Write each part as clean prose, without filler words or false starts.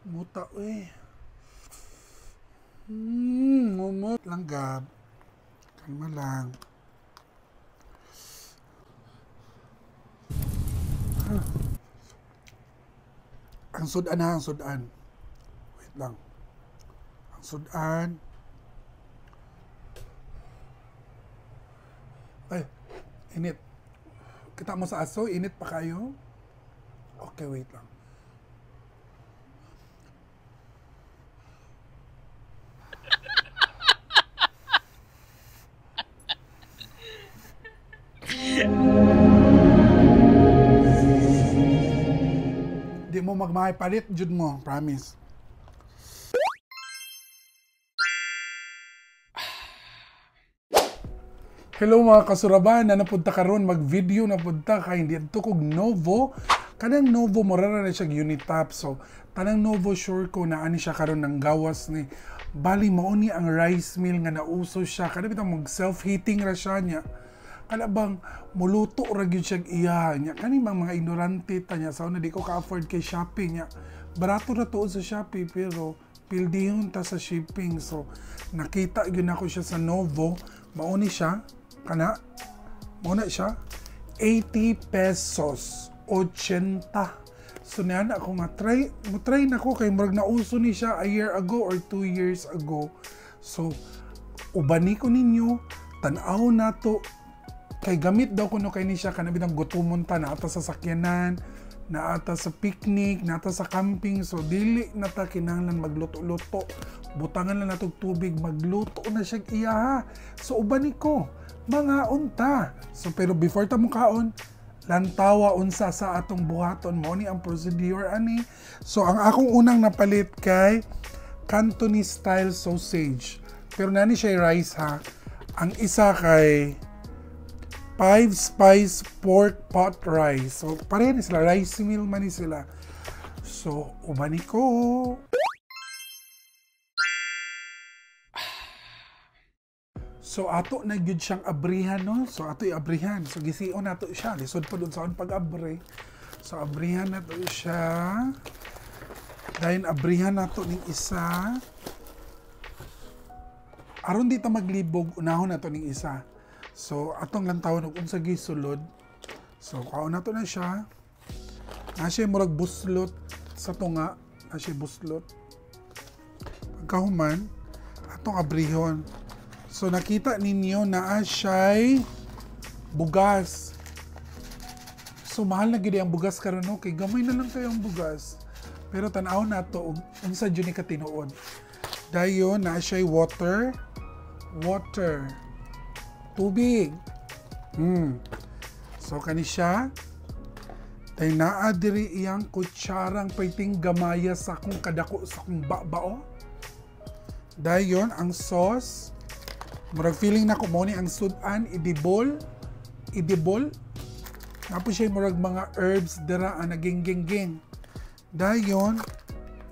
Muta, eh. Umot. Langgab. Kalma lang. Ang sudan ha, ang sudan. Wait lang. Ang sudan. Ay, init. Kita mo sa aso, init pa kayo? Okay, wait lang. Di mo magmahay palit, jud mo, promise. Hello mga kasuraban, na napunta karon mag-video na punta kay hindi adto kog Novo. Kanang Novo morara na siya Unitap. So tanang Novo sure ko na ani siya karon ng gawas ni bali mao ni ang rice mill nga nauso siya. Kada bitang mag self-heating ra siya niya. Kada bang muluto ra gyud siya iya niya. Kani mga ignorante ta niya sa una di ko ka-afford kay shopping niya. Barato ra tuod sa Shopee pero pildihon ta sa shipping. So nakita gyud ako siya sa Novo. Mao ni siya kana muna siya 80 pesos 80. So niyan ako nga try na ko kay murag nauso ni siya a year ago or 2 years ago. So ubani ko ninyo tan-aw nato kay gamit daw kuno kay ni siya kana bitang gutumon ta na ata sa sakyanan na ata sa picnic na ata sa camping. So dili na ta kinahanglan magluto-luto, butangan lang natog tubig, magluto na siya iya. So ubani ko mga unta. So pero before ta mo kaon, lantawa unsa sa atong buhaton mo ni ang procedure ani. So ang akong unang napalit kay Cantonese style sausage. Pero nani siya rice ha. Ang isa kay 5 spice pork pot rice. So pareha ni sila, rice meal man ni sila. So ubani ko. So ato na gyud siyang abrihan no. So ato i-abrihan. So gision nato siya. Lisod pa dun sa pag-abre. So abrihan nato siya. Dahil abrihan nato ning isa. Aron di ta maglibog, unahon nato ning isa. So atong lantawon og unsa gyud sulod. So kaon nato na siya. Na siya murag buslot sa tunga. Na siya buslot. Pagkahuman, atong abrihon. So nakita ninyo na siya'y bugas. So mahal na gid ang bugas karon no kay gamay na lang kayo ang bugas. Pero tan-aw nato og unsa jud ni katinuod. Dayon na siya'y water, tubig. So kani siya tay naa diri iyang kutsarang paiting gamaya sa akong kadako sa akong babao. Dayon ang sauce. Murag feeling na ko mo ni ang sudan, idibol. Tapos siya murag mga herbs dira ang naging-geng-geng. Dayon,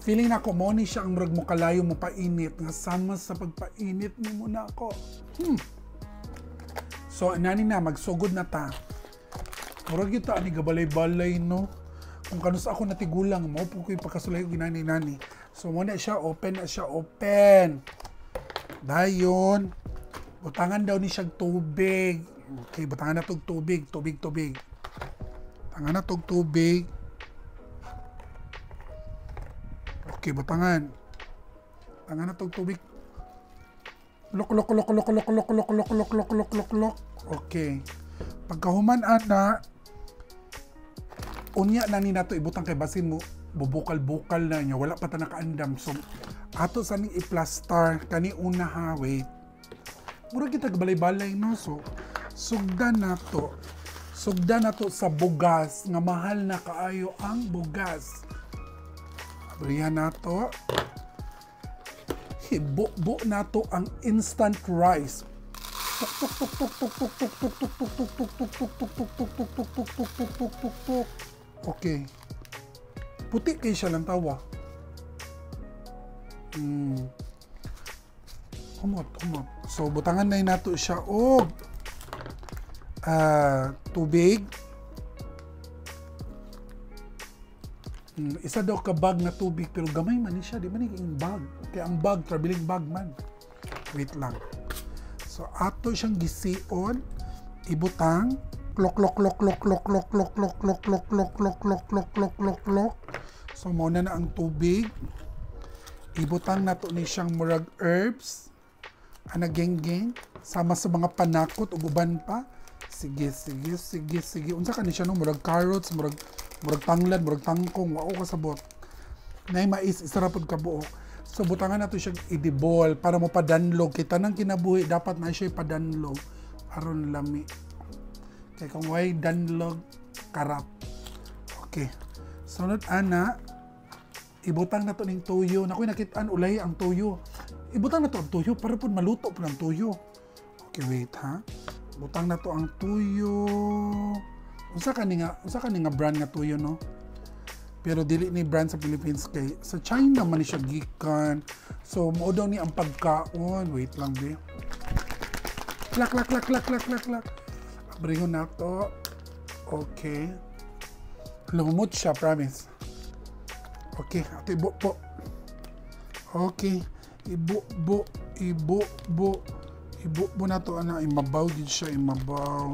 feeling na ko mo ni siya ang murag mo kalayo mo painit. Nga sama sa pagpainit ni mo na ako. So, nani na, magsugod na ta. Murag yun ta, ani gabalay-balay, no? Kung kanus ako natigulang mo, kung ko'y pagkasulay ko ginani-nani. So, mo na siya, open. Dayon, butangan daw ni siyang tubig. Okay, butangan na tog tubig. Butangan na tog tubig. Okay, butangan. Butangan na tog tubig. Lok. Okay. Pagkahuman ana, unya na ni nato ibutang kay basin mo bubukal-bukal na niya. Wala pa ta nakaandam. So, ato sa ning i-plaster kani una ha, wait. Mura kita balay-balay no. So sugdan nato sa bugas nga mahal na kaayo ang bugas. Abrihan nato. Hibo nato ang instant rice. Okay. Puti kay siya lang tawa. Humot. So, butangan na nato siya og tubig. Isa daw ka bag na tubig pero gamay man ni siya, di man yung bag. Kaya ang bag, traveling bag man. Wait lang. So ato siyang gision, ibutang, klok klok klok klok klok klok klok klok klok klok klok klok klok klok klok klok klok. So muna na ang tubig. Ibutang nato ni siyang murag herbs, ana geng-geng, sama sa mga panakot ug uban pa. Sige. Unsa ka ni siya no, murag carrots, murag tanglad, murag tangkong, wao kasabot. Nay mais isa ra pud ka buok. So butangan nato siya idibol para mo padanlog kay tanang kinabuhi dapat na siya padanlog aron lami. Kay kung way danlog karap. Okay. Sunod ana ibutang nato ning tuyo. Nakoy nakit-an ulay ang tuyo. Ibutang nato ang tuyo para pud maluto pud ang tuyo. Okay, wait ha. Butang nato ang tuyo. Unsa ka ni nga brand nga tuyo no? Pero dili ni brand sa Philippines kay sa China man ni siya gikan. So mao daw ni ang pagkaon. Wait lang be. Klak. Abrihon nato. Okay. Lumot siya, promise. Okay, ato ibo po. Okay. Ibo na to ana, imabaw gid siya, imabaw.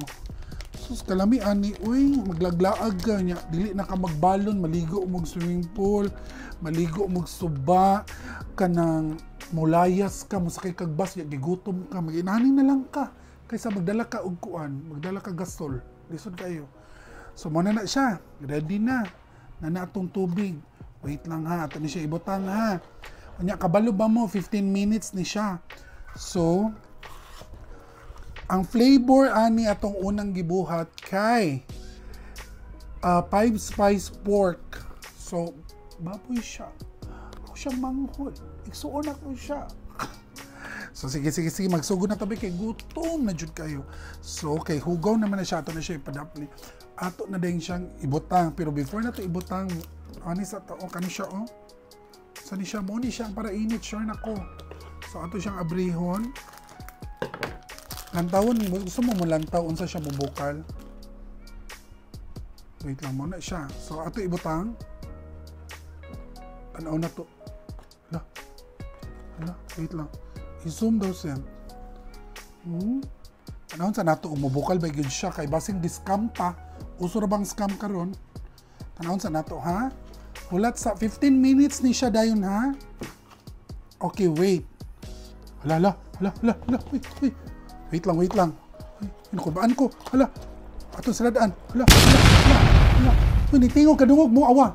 Sus kalami ani, uy, maglaglaag ka niya. Dili na ka magbalon, maligo mo swimming pool, maligo mo suba, kanang mulayas ka, musakay kag bus, gigutom ka, maginaning na lang ka. Kaysa magdala ka og kuan, magdala ka gasol. Lisod kayo. So muna na siya, ready na. Na atong tubig. Wait lang ha, ato ni siya ibutang ha. Kanya kabalo ba mo 15 minutes ni siya. So ang flavor ani atong unang gibuhat kay 5 spice pork. So baboy siya. Ako siya manghod. Igsuon ako siya. So sige, magsugod na tabi kay gutom na jud kayo. So okay, hugaw naman na siya, ato na siya ipadapli. Ato na din siyang ibutang, pero before na to ibutang, ani sa tao kani siya oh. Sani siya mo ni siya para init sure nako. So ato siyang abrihon. Lantawon, gusto mo lantaw unsa siya bubukal. Wait lang muna siya. So ato ibutang. Tanaw na to. Hala, wait lang. I-zoom daw siya. Anong sa nato, umubukal ba yun siya? Kay basing di-scam pa. Uso ra bang scam karon? Tanawon sa nato, ha? Hulat sa 15 minutes ni siya dayon, ha? Okay, wait. Hala. Wait lang. Inukubaan ko. Hala. Ato sa ladaan. Hala. Uy, nitingog, kadungog mo, awa.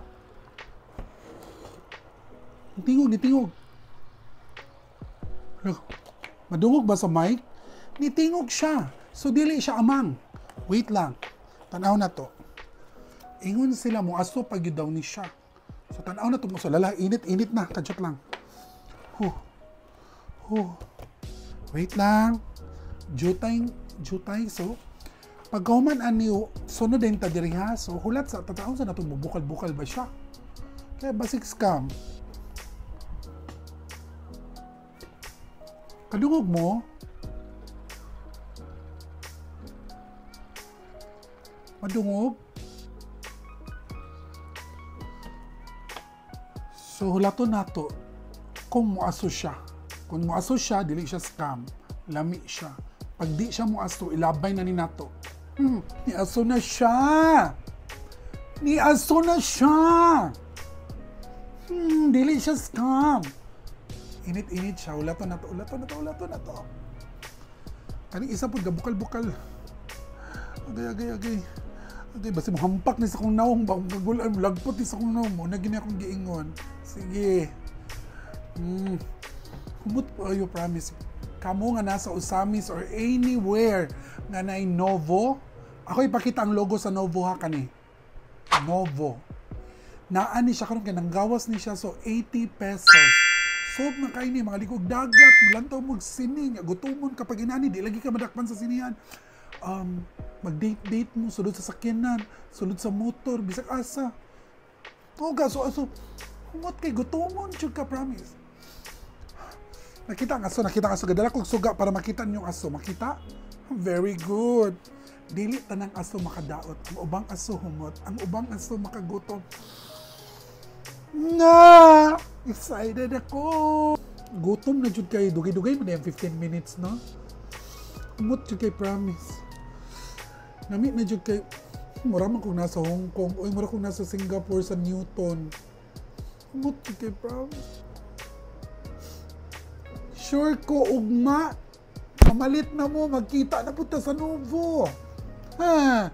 Nitingog. Look, madungog ba sa mic? Nitingog siya. So, dili siya amang. Wait lang. Tanaw na to. Ingon sila mo, aso pag daw ni siya. So, tanaw na to mo. So, lala, init na. Kadjot lang. Wait lang. Jutay. So, pag kauman aniyo, sunod din ta diri ha. So, hulat sa tataon sa nato mo, bukal-bukal ba siya? Kaya basic scam. Kadungog mo, madungog. So, hulato nato kung muaso siya. Kung muaso siya, dili siya scam. Lami siya. Pag di siya muaso, ilabay na ni nato. Niaso na siya! Dili siya scam. Init siya. Ulato na to. Kaning isa po, bukal-bukal. Agay. Basta mo hampak ni sa kong nawang ba? Kagulaan mo, lagpot ni sa kong nawang mo. Naging akong giingon. Sige. Humot po ayo, promise. Kamu nga nasa Usamis or anywhere nga na Novo. Ako ipakita ang logo sa Novo ha kani. Novo. Naani siya karon kay nanggawas ni siya so 80 pesos. Sob na kayo ni mga likog dagat, mulantaw mo sining, gutumon kapag inani, di lagi ka madakpan sa sinihan. Mag-date mo, sulod sa sakyanan, sulod sa motor, bisag asa. O gaso, humot kay gutumon, chug ka, promise. Nakita ang aso, gadala kong suga para makita niyong aso. Makita? Very good. Dili tanang aso makadaot. Ang ubang aso humot, ang ubang aso makagutom. Na! Excited ako! Gutom na jud kay dugay-dugay man yung 15 minutes, no? Umot jud kay promise. Nami na jud kay mura man kung nasa Hong Kong, oy mura kung nasa Singapore sa Newton. Umot jud kay promise. Sure ko ugma. Mamalit na mo, magkita na punta sa Novo. Ha?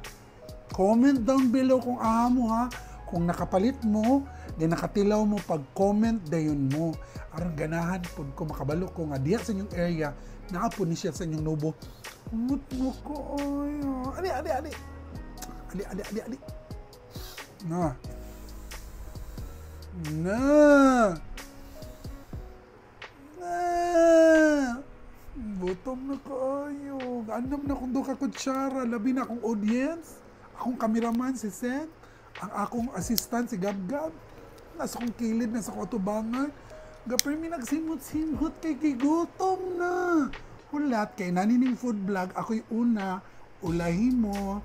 Comment down below kung mo ha. Kung nakapalit mo, di nakatilaw mo pag-comment dayon mo. Aron ganahan pud ko makabalo ko nga diya sa inyong area naapon ni siya sa inyong Novo. Umot mo ko ay. Ali. Ali. Na. Gutom na kayo. Anam na kung do ka kutsara. Labi na akong audience. Akong cameraman si Sen. Ang akong assistant si Gab-Gab. Nasa kong kilid na sa kutubangan. Gapay mi nagsimot-simot kay gigutom na. Hulat kay nanining food vlog. Ako'y una. Ulahi mo.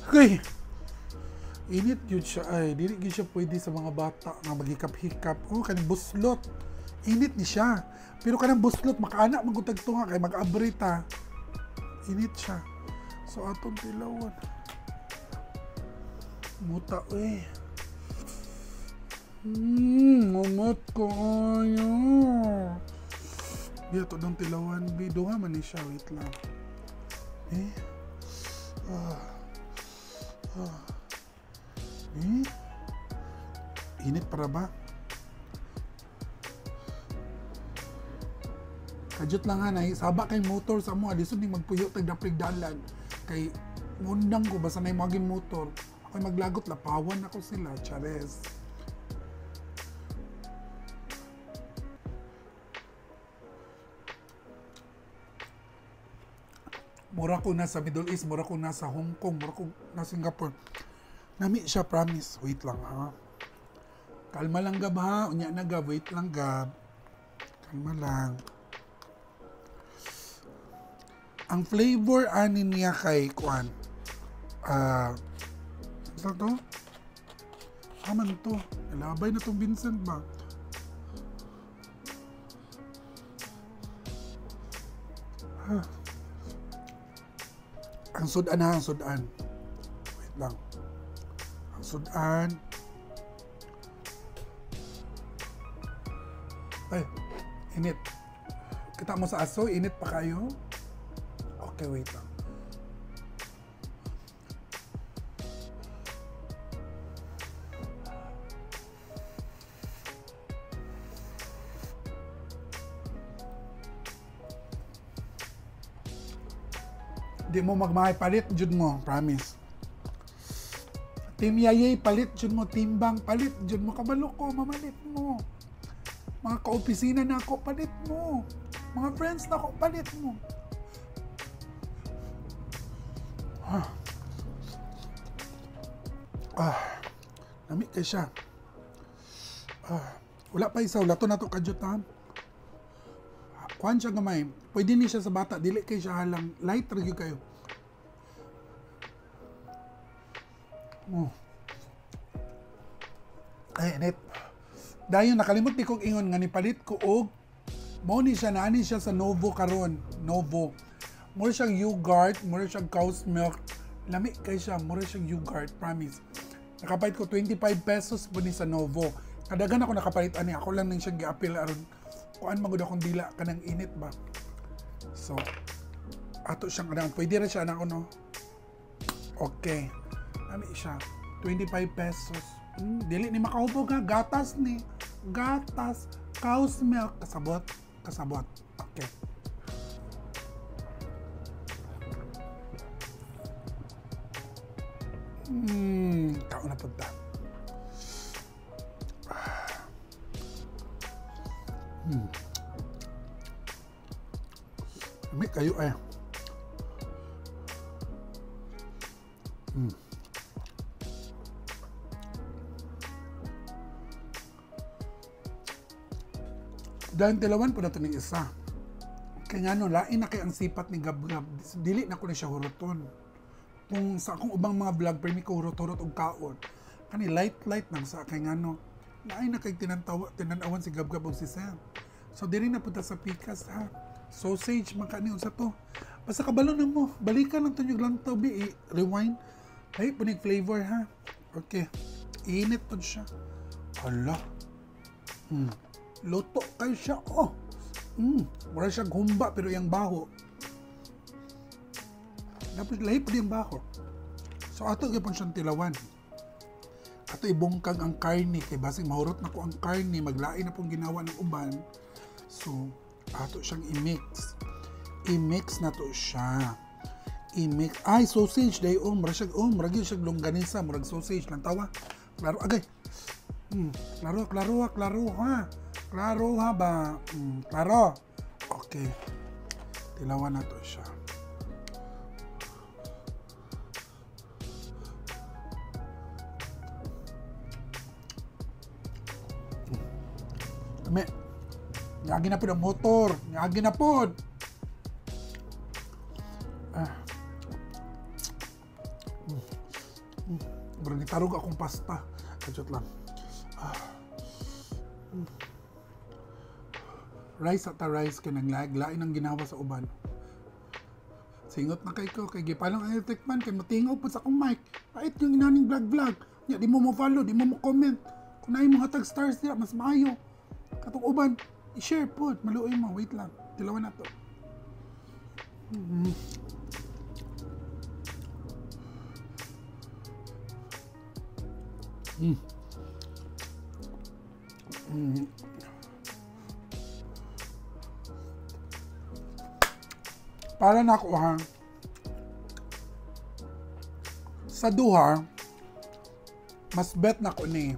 Okay. Init yun siya ay. Dili yun siya pwede sa mga bata nga maghikap-hikap. Oh, kanang buslot. Init ni siya. Pero kanang buslot, makaanak magutag to nga kay mag-abrita. Init siya. So, atong tilawan. Muta, eh. Umot ko ayo. Di ito dong tilawan. Bido nga man ni siya. Wait lang. Init para ba? Kadyot lang ha, saba kay motor sa mo, alisod ni magpuyo tagdaplig dalan. Kay ngundang ko, basta na yung maging motor. Ako'y maglagot, lapawan ako sila, chares. Mura ko na sa Middle East, mura ko na sa Hong Kong, mura ko na Singapore. Nami siya, promise. Wait lang ha. Kalma lang Gab ha. Unya na Gab, wait lang Gab. Kalma lang. Ang flavor ani niya kay kuan. Ano to? Aman to. Ilabay na tong Vincent ba? Ang sudan ha, ang sudan. Wait lang. Ang sudan. Ay, init. Kita mo sa aso, init pa kayo? Okay, wait lang. Di mo magmahay palit, jud mo, promise. Team Yayay, palit, jud mo. Team Bang, palit, jud mo. Kabalo ko, mamalit mo. Mga ka-opisina na ako, palit mo. Mga friends na ako, palit mo. Nami kay siya. Wala pa isa, wala to na to kadyutan. Kuhan siya gamay. Pwede ni siya sa bata, dili kay siya halang. Light review kayo. Ay, init. Dayon nakalimot ni kong ingon nga nipalit ko og mao ni siya naani siya sa Novo karon. Novo. More siyang yogurt, more siyang cow's milk. Lami kay siya, more siyang yogurt, promise. Nakapalit ko 25 pesos po ni sa Novo. Kadagan ako nakapalit ani, ako lang nang siyang gi-appeal aron kuan magud akong dila kanang init ba. So ato siyang kanang pwede ra siya na no. Okay. Lami siya. 25 pesos. Dili ni makahubog ha, gatas ni. Gatas, cow's milk, kasabot. Okay. Kao na punta. May kayo eh. Dahil tilawan po na ito ng isa. Kaya nga no, lain na kay ang sipat ni Gab-Gab. Dili na ko na siya huruton. Kung sa akong ubang mga vlog, pero may kahurot-hurot og kaon. Kani light lang sa kay nga no. Lain na kay tinanawan si Gab-Gab og si Sam. So diri na punta sa pikas ha. Sausage man kani unsa to. Basta kabalo na mo. Balikan lang to yung lang to bi rewind. Ay punig flavor ha. Okay. Init to siya. Hala. Loto kay siya. Oh. Wala siya humba pero yung baho. Dapat lahi pa yung baho. So ato gyapon siyang tilawan. Ato ibungkag ang karne kay basig mahurot na ko ang karne, maglain na pong ginawa ng uban. So ato siyang i-mix. I-mix na to siya. I-mix. Ay, sausage day mura siya mura gyud siya longganisa, murag sausage lang tawa. Klaro agay. Klaro ha. Klaro ha ba? Klaro. Okay. Tilawan na to siya. Kami. Nyagi na po ang motor. Nyagi na po. Murag gitarog akong pasta. Kajot lang. Rice at rice ka nang lain ang ginawa sa uban. Singot na kay ko, kay gipalang ang tikman, kay matingaw po sa akong mic. Pait yung inaning vlog. Ya, di mo mo follow, di mo mo comment. Kung naay mo hatag stars niya, mas maayo. Katong uban, i-share po. Maluoy mo, wait lang. Tilawan na to. Para na ako ha. Sa duha, mas bet na ko ni.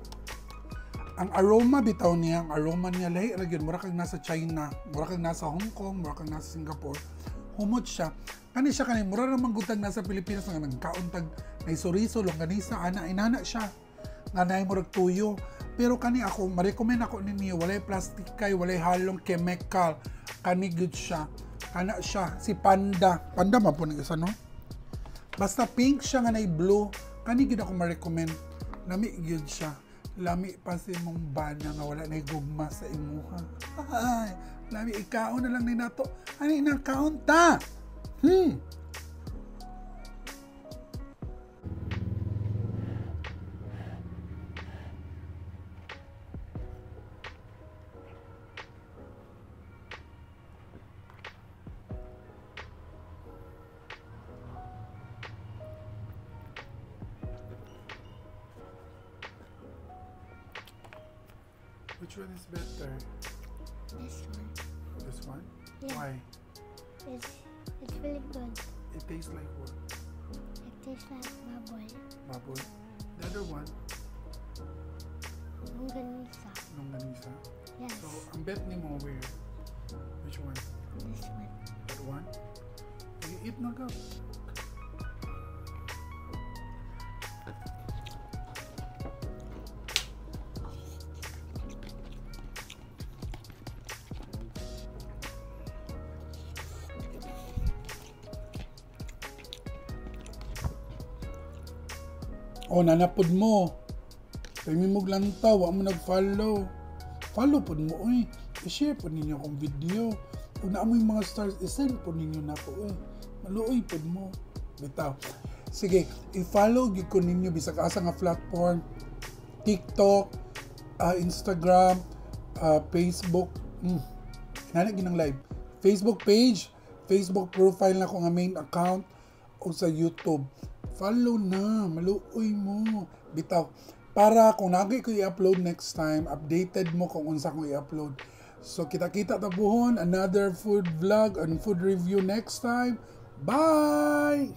Ang aroma bitaw niya, ang aroma niya lahi ra gyud, mura kag nasa China, mura kag nasa Hong Kong, mura kag nasa Singapore. Humot siya. Kani siya kani mura ra manggutag nasa Pilipinas nga nagkaon tag nay soriso, longganisa, inana siya. Nga naay murag tuyo. Pero kani ako, ma-recommend ako ninyo, walay plastic kay, walay halong chemical. Kani good siya. Kana siya, si Panda. Panda man po ng isa, no? Basta pink siya nga nay blue. Kani gid ako ma-recommend. Lami gid siya. Lami pa si mong bana nga wala na gugma sa imuha. Ay, lami ikaon na lang ni nato. Ani nang kaon ta? Which one is better? This one. This one? Yeah. Why? It's really good. It tastes like what? It tastes like baboy. Baboy. The other one, Longganisa. longganisa. Yes. So, ang bet ni mo where? Which one? This one. That one? You eat na ka. Oh, nanapod mo. Kaya may muglantaw, wa mo nag-follow. Follow po mo, oy. I-share po ninyo akong video. Kung naamoy mga stars, i-send po ninyo na po, oy. Maluoy po mo. Bitaw. Sige, i-follow gid ko ninyo bisag asa nga platform. TikTok, Instagram, Facebook. Nana ginang live. Facebook page, Facebook profile na ko nga main account o sa YouTube. Follow na, maluoy mo. Bitaw. Para kung nagay ko i-upload next time, updated mo kung unsa ko i-upload. So kita-kita tabuhon, another food vlog and food review next time. Bye!